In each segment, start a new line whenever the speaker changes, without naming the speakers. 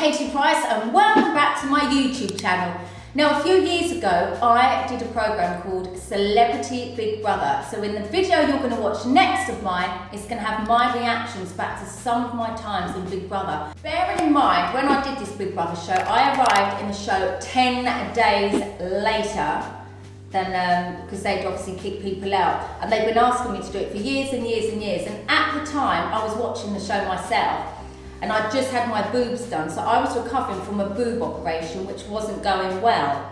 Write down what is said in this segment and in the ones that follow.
Katie Price and welcome back to my YouTube channel. Now a few years ago I did a programme called Celebrity Big Brother. So in the video you're going to watch next of mine, it's going to have my reactions back to some of my times in Big Brother. Bearing in mind when I did this Big Brother show, I arrived in the show 10 days later than because they'd obviously kick people out, and they've been asking me to do it for years and years and years. And at the time I was watching the show myself and I just had my boobs done, so I was recovering from a boob operation which wasn't going well.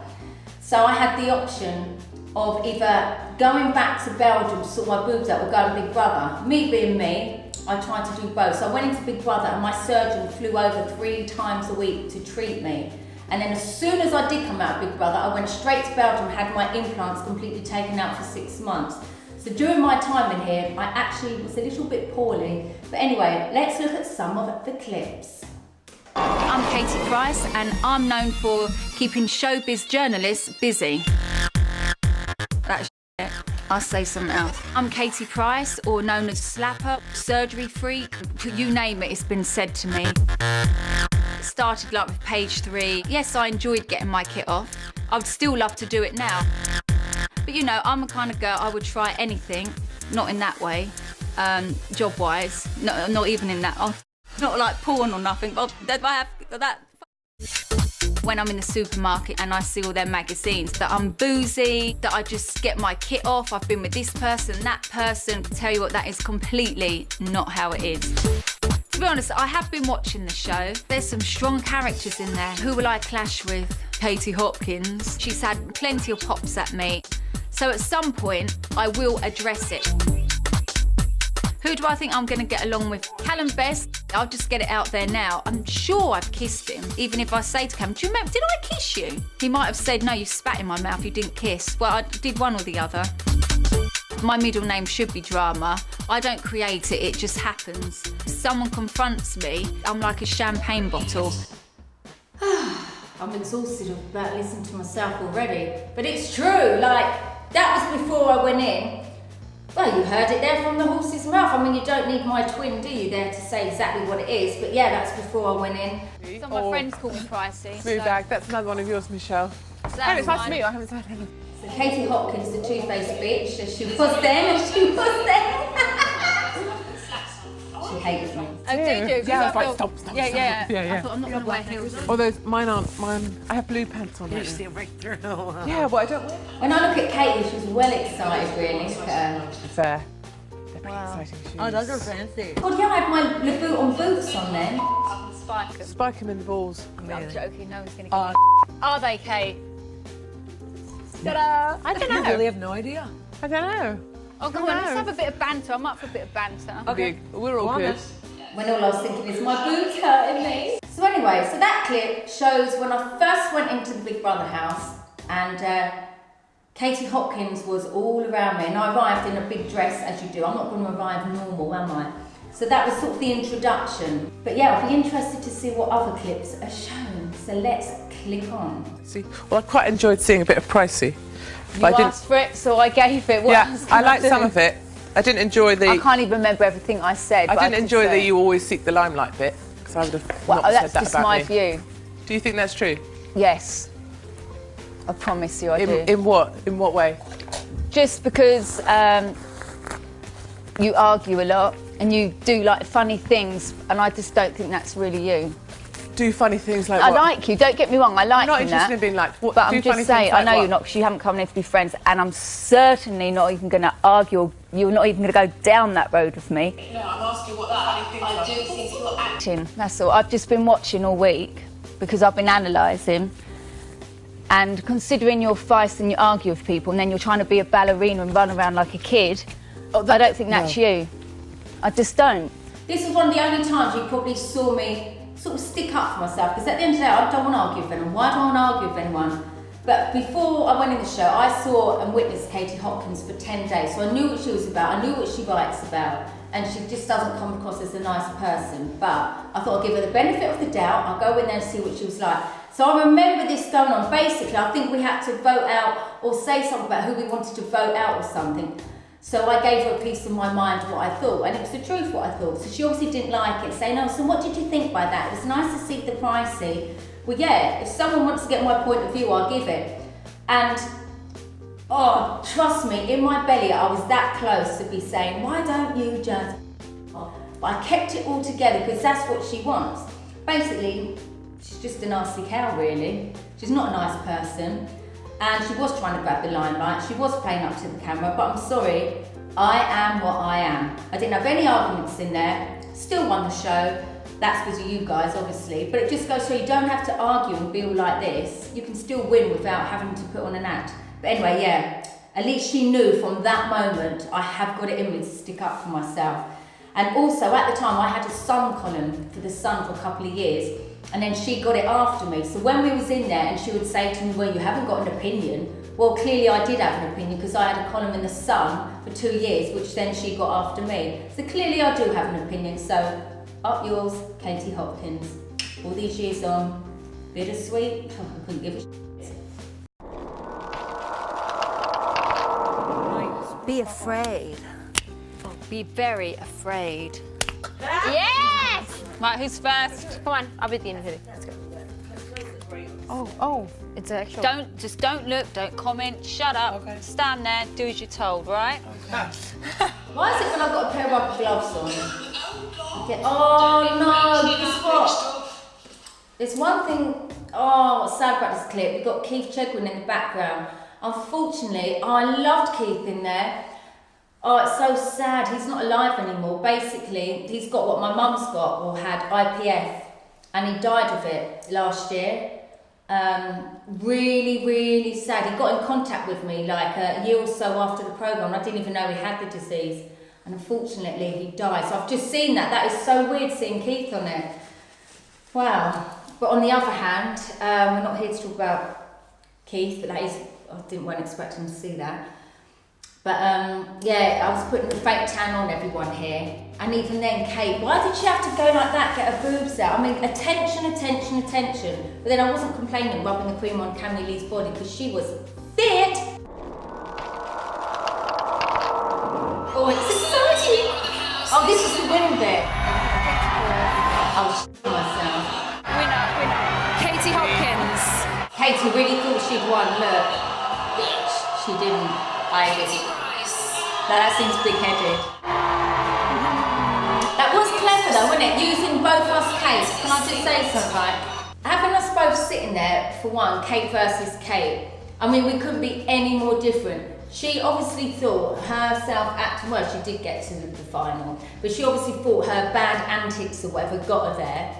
So I had the option of either going back to Belgium to sort my boobs out or going to Big Brother. Me being me, I tried to do both. So I went into Big Brother and my surgeon flew over 3 times a week to treat me. And then as soon as I did come out of Big Brother, I went straight to Belgium and had my implants completely taken out for 6 months. So during my time in here, I actually was a little bit poorly. But anyway, let's look at some of the clips.
I'm Katie Price and I'm known for keeping showbiz journalists busy. That's shit. I'll say something else. I'm Katie Price, or known as Slapper, Surgery Freak, you name it, it's been said to me. It started like with page 3. Yes, I enjoyed getting my kit off. I would still love to do it now. But you know, I'm the kind of girl, I would try anything, not in that way, job-wise, not even in that, not like porn or nothing, but I have that. When I'm in the supermarket and I see all their magazines, that I'm boozy, that I just get my kit off, I've been with this person, that person. Tell you what, that is completely not how it is. To be honest, I have been watching the show. There's some strong characters in there. Who will I clash with? Katie Hopkins. She's had plenty of pops at me. So at some point, I will address it. Who do I think I'm gonna get along with? Callum Best, I'll just get it out there now. I'm sure I've kissed him, even if I say to Callum, do you remember, did I kiss you? He might have said, no, you spat in my mouth, you didn't kiss. Well, I did one or the other. My middle name should be Drama. I don't create it, it just happens. If someone confronts me, I'm like a champagne bottle.
I'm exhausted about listening to myself already, but it's true, like, that was before I went in. Well, you heard it there from the horse's mouth. I mean, you don't need my twin, do you, there to say exactly what it is, but yeah, that's before I went in.
Some of my friends call me Pricey.
Smooth bag, that's another one of yours, Michelle. Hey, it's nice to meet you, I haven't said anything.
So Katie Hopkins, the two-faced bitch, as she was then, as she was then. She hates me.
Oh, did you?
Yeah, I was like, stop.
Yeah.
Yeah.
I thought I'm not going to wear heels.
Although mine aren't, I have blue pants on.
You see right through.
Yeah, but I don't wear.
When I look at Katie, she's well excited, really. Look at her.
Fair. They're pretty exciting shoes.
Oh, those are fancy.
God, yeah, I had my Louboutin boots on then.
Spike 'em.
Spike them in the balls.
I'm joking, no one's going to get me. Are they, Kate? Ta-da!
I don't know. I really have no idea.
I don't know.
Oh, come on, let's have a bit of banter. I'm up for a bit of banter.
Okay, we're all good.
When all I was thinking is my boobs hurting me. So anyway, so that clip shows when I first went into the Big Brother house and Katie Hopkins was all around me and I arrived in a big dress as you do. I'm not going to arrive normal, am I? So that was sort of the introduction. But yeah, I'll be interested to see what other clips are shown. So let's click on.
See, well, I quite enjoyed seeing a bit of Pricey.
You asked for it, so I gave it. What else can
I liked
do?
some of it. I didn't enjoy the.
I can't even remember everything I said.
I didn't enjoy the "you always seek the limelight" bit because I would have not said
that's
that
just
about
my
me.
view.
Do you think that's true?
Yes, I promise you, I do.
In what? In what way?
Just because you argue a lot and you do like funny things, and I just don't think that's really you.
Do funny things like
I
what?
like you. Don't get me wrong. I like
I'm not
you.
interested in being like. What,
but
do
I'm
funny
just saying.
things like
I know
what?
you're not, because you haven't come here to be friends, and I'm certainly not even going to argue. You're not even going to go down that road with me.
No, I'm asking what funny things are. I do think you're acting.
That's all. I've just been watching all week because I've been analysing. And considering you're feist and you argue with people, and then you're trying to be a ballerina and run around like a kid, I don't think that's you. I just don't.
This is one of the only times you probably saw me sort of stick up for myself, because at the end of the day, I don't want to argue with anyone. Why do I want to argue with anyone? But before I went in the show, I saw and witnessed Katie Hopkins for 10 days, so I knew what she was about, I knew what she writes about, and she just doesn't come across as a nice person. But I thought I'd give her the benefit of the doubt, I'll go in there and see what she was like. So I remember this going on. Basically, I think we had to vote out or say something about who we wanted to vote out or something. So I gave her a piece of my mind what I thought, and it was the truth what I thought. So she obviously didn't like it, saying, "Oh, so what did you think by that? It was nice to see the pricey." Well, yeah, if someone wants to get my point of view, I'll give it. And oh, trust me, in my belly, I was that close to be saying, "Why don't you just?" But I kept it all together because that's what she wants. Basically, she's just a nasty cow, really. She's not a nice person. And she was trying to grab the limelight. She was playing up to the camera, but I'm sorry, I am what I am. I didn't have any arguments in there, still won the show. That's because of you guys, obviously. But it just goes so you don't have to argue and be all like this. You can still win without having to put on an act. But anyway, yeah, at least she knew from that moment, I have got it in me to stick up for myself. And also, at the time, I had a Sun column for The Sun for a couple of years, and then she got it after me. So when we was in there and she would say to me, "Well, you haven't got an opinion." Well, clearly I did have an opinion because I had a column in The Sun for 2 years, which then she got after me. So clearly I do have an opinion. So up yours, Katie Hopkins. All these years on, bittersweet, I couldn't give a shit.
Be afraid. Be very afraid. Yes!
Right, who's first?
Come on, I'll be at the end of it. Let's go. Oh, it's an actual.
Don't look, don't comment, shut up,
Okay.
stand there, do as you're told, right?
Why is it when I've got a pair of rubber gloves on? Oh no, guess what? There's one thing, what's sad about this clip, we've got Keith Chegwin in the background. Unfortunately, I loved Keith in there. Oh, it's so sad, he's not alive anymore. Basically, he's got what my mum's got, or had, IPF, and he died of it last year. Really, really sad. He got in contact with me like a year or so after the programme. I didn't even know he had the disease. And unfortunately, he died. So I've just seen that. That is so weird seeing Keith on it. Wow. But on the other hand, we're not here to talk about Keith, but that is, weren't expecting to see that. But yeah, I was putting the fake tan on everyone here. And even then, Kate, why did she have to go like that, get her boobs out? I mean, attention, attention, attention. But then I wasn't complaining, rubbing the cream on Cammy Lee's body because she was fit. Oh, it's exciting. Oh, this is the winning bit. I was myself.
Winner. Katie Hopkins.
Katie really thought she'd won, look. She didn't. I did. That seems big-headed. That was clever though, wasn't it? Using both us Kates. Can I just say something, right? Having us both sitting there, for one, Kate versus Kate, I mean, we couldn't be any more different. She obviously thought herself acting well, she did get to the final, but she obviously thought her bad antics or whatever got her there.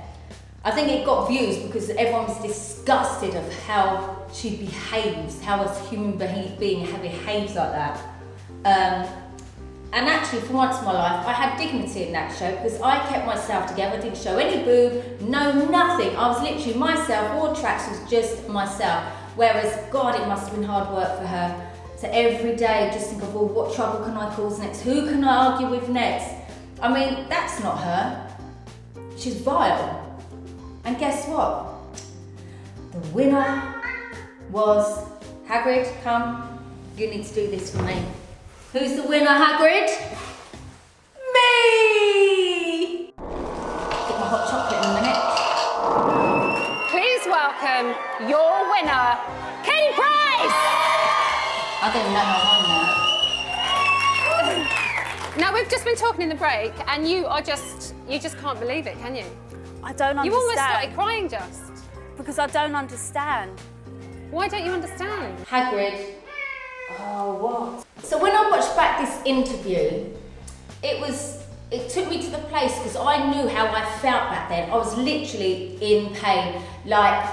I think it got views because everyone was disgusted of how she behaves, how a human being behaves like that. And actually, for once in my life, I had dignity in that show because I kept myself together, didn't show any boob, no nothing. I was literally myself, all tracks was just myself. Whereas, God, it must have been hard work for her to every day just think of, well, what trouble can I cause next? Who can I argue with next? I mean, that's not her. She's vile. And guess what? The winner was Hagrid. Come, you need to do this for me. Who's the winner, Hagrid? Me! Get my hot chocolate in a minute.
Please welcome your winner, Katie Price!
I don't know how I won that.
Now, we've just been talking in the break, and you just can't believe it, can you?
I don't understand.
You almost started crying just.
Because I don't understand.
Why don't you understand?
Hagrid. Oh, what? So when I watched back this interview, it took me to the place because I knew how I felt back then. I was literally in pain. Like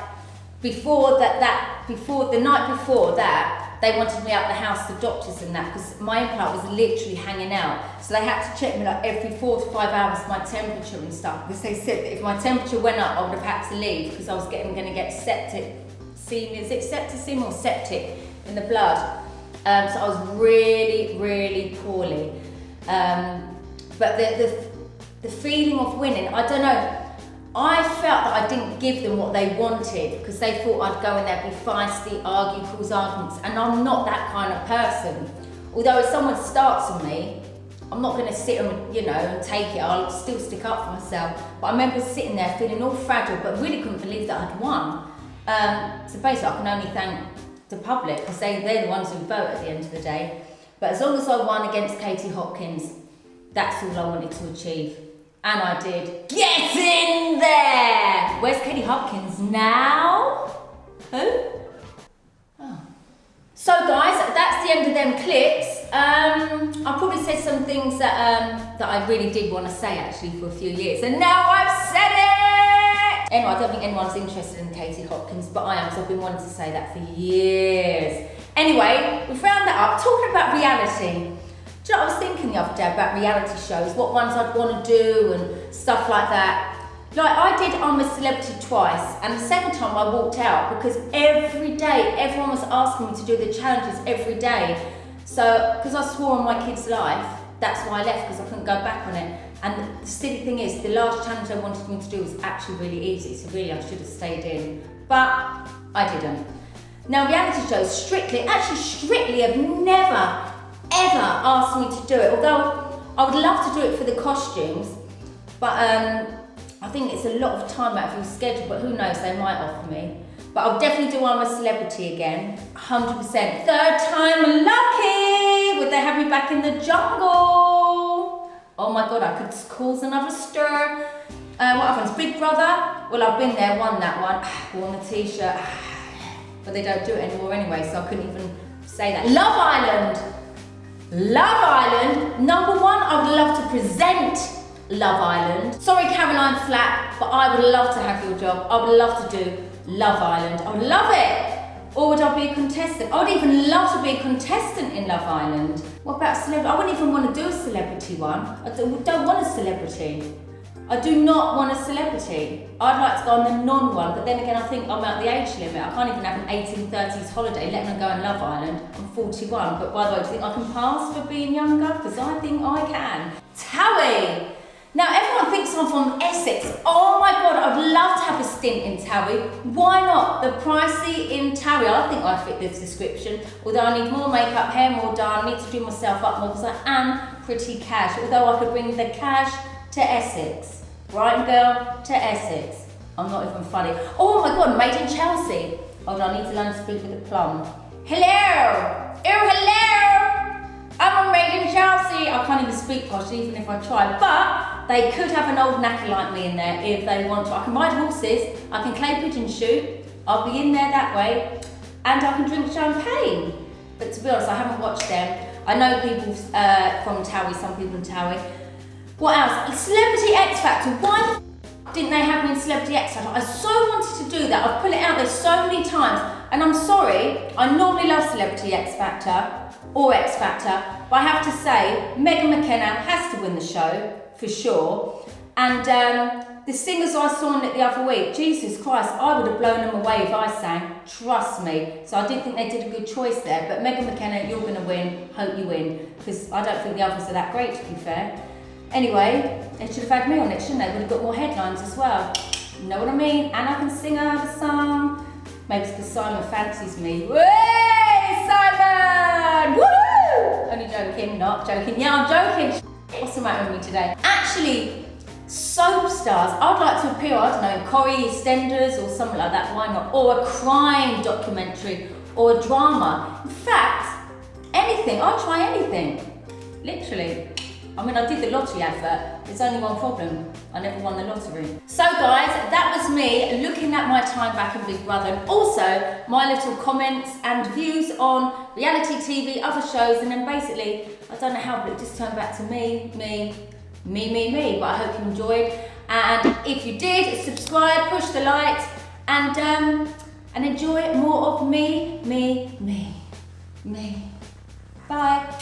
before the night before that, they wanted me out the house, the doctors and that, because my implant was literally hanging out. So they had to check me like every 4 to 5 hours, my temperature and stuff, because they said that if my temperature went up, I would have had to leave because I was going to get septicemia or septic in the blood. So I was really, really poorly. But the feeling of winning, I don't know. I felt that I didn't give them what they wanted because they thought I'd go in there, be feisty, argue, cause arguments, and I'm not that kind of person. Although if someone starts on me, I'm not gonna sit and, you know, and take it. I'll still stick up for myself. But I remember sitting there feeling all fragile, but really couldn't believe that I'd won. So basically I can only thank the public, because they're the ones who vote at the end of the day. But as long as I won against Katie Hopkins, that's all I wanted to achieve. And I did. Get in there! Where's Katie Hopkins now? Who? Oh. So guys, that's the end of them clips. I probably said some things that I really did want to say actually for a few years, and now I've said it! Anyway, I don't think anyone's interested in Katie Hopkins, but I am, because I've been wanting to say that for years. Anyway, we've rounded that up. Talking about reality. Do you know what I was thinking the other day about reality shows, what ones I'd want to do and stuff like that. Like, I did I'm a Celebrity twice, and the second time I walked out because every day everyone was asking me to do the challenges every day. So, because I swore on my kid's life, that's why I left, because I couldn't go back on it. And the silly thing is, the last challenge they wanted me to do was actually really easy, so really I should have stayed in. But I didn't. Now, reality shows, Strictly have never, ever asked me to do it, although I would love to do it for the costumes, but I think it's a lot of time out of your schedule, but who knows, they might offer me. But I'll definitely do I'm a Celebrity again, 100%. Third time lucky! Would they have me back in the jungle? Oh my God, I could cause another stir. What happens? Big Brother? Well, I've been there, won that one. Worn a t-shirt. But they don't do it anymore anyway, so I couldn't even say that. Love Island! Love Island, number one, I would love to present Love Island. Sorry, Caroline Flack, but I would love to have your job. I would love to do Love Island. I would love it. Or would I be a contestant? I would even love to be a contestant in Love Island. What about celebrity? I wouldn't even want to do a celebrity one. I don't want a celebrity. I do not want a celebrity. I'd like to go on the non one, but then again, I think I'm at the age limit. I can't even have an 1830s holiday, let me go on Love Island. I'm 41, but by the way, do you think I can pass for being younger? Because I think I can. Towie! Now, everyone thinks I'm from Essex. Oh my God, I'd love to have a stint in Towie. Why not? The pricey in Towie. I think I fit this description. Although I need more makeup, hair more done, I need to do myself up more because I am pretty cash. Although I could bring the cash to Essex. Brighton girl to Essex. I'm not even funny. Oh my God, made in Chelsea. Hold on, I need to learn to speak with a plum. Hello! Oh, hello! I'm made in Chelsea. I can't even speak posh, even if I try, but they could have an old knacker like me in there if they want to. I can ride horses, I can clay pigeon shoot, I'll be in there that way, and I can drink champagne. But to be honest, I haven't watched them. I know people from Towie, some people in Towie. What else? Celebrity X Factor. Why the didn't they have me in Celebrity X Factor? I so wanted to do that. I've put it out there so many times. And I'm sorry, I normally love Celebrity X Factor or X Factor, but I have to say, Megan McKenna has to win the show, for sure. And the singers I saw in it the other week, Jesus Christ, I would have blown them away if I sang, trust me. So I didn't think they did a good choice there. But Megan McKenna, you're gonna win, hope you win, because I don't think the others are that great, to be fair. Anyway, they should have had me on it, shouldn't they? Would have got more headlines as well. You know what I mean? And I can sing the song. Maybe it's because Simon fancies me. Way, Simon! Woo! Only joking, not joking. Yeah, I'm joking. What's the matter with me today? Actually, soap stars. I'd like to appear, I don't know, in Corrie EastEnders or something like that. Why not? Or a crime documentary or a drama. In fact, anything. I'll try anything. Literally. I mean, I did the lottery advert. There's only one problem. I never won the lottery. So guys, that was me looking at my time back in Big Brother, and also my little comments and views on reality TV, other shows, and then basically, I don't know how, but it just turned back to me. But I hope you enjoyed. And if you did, subscribe, push the like, and enjoy more of me. Bye.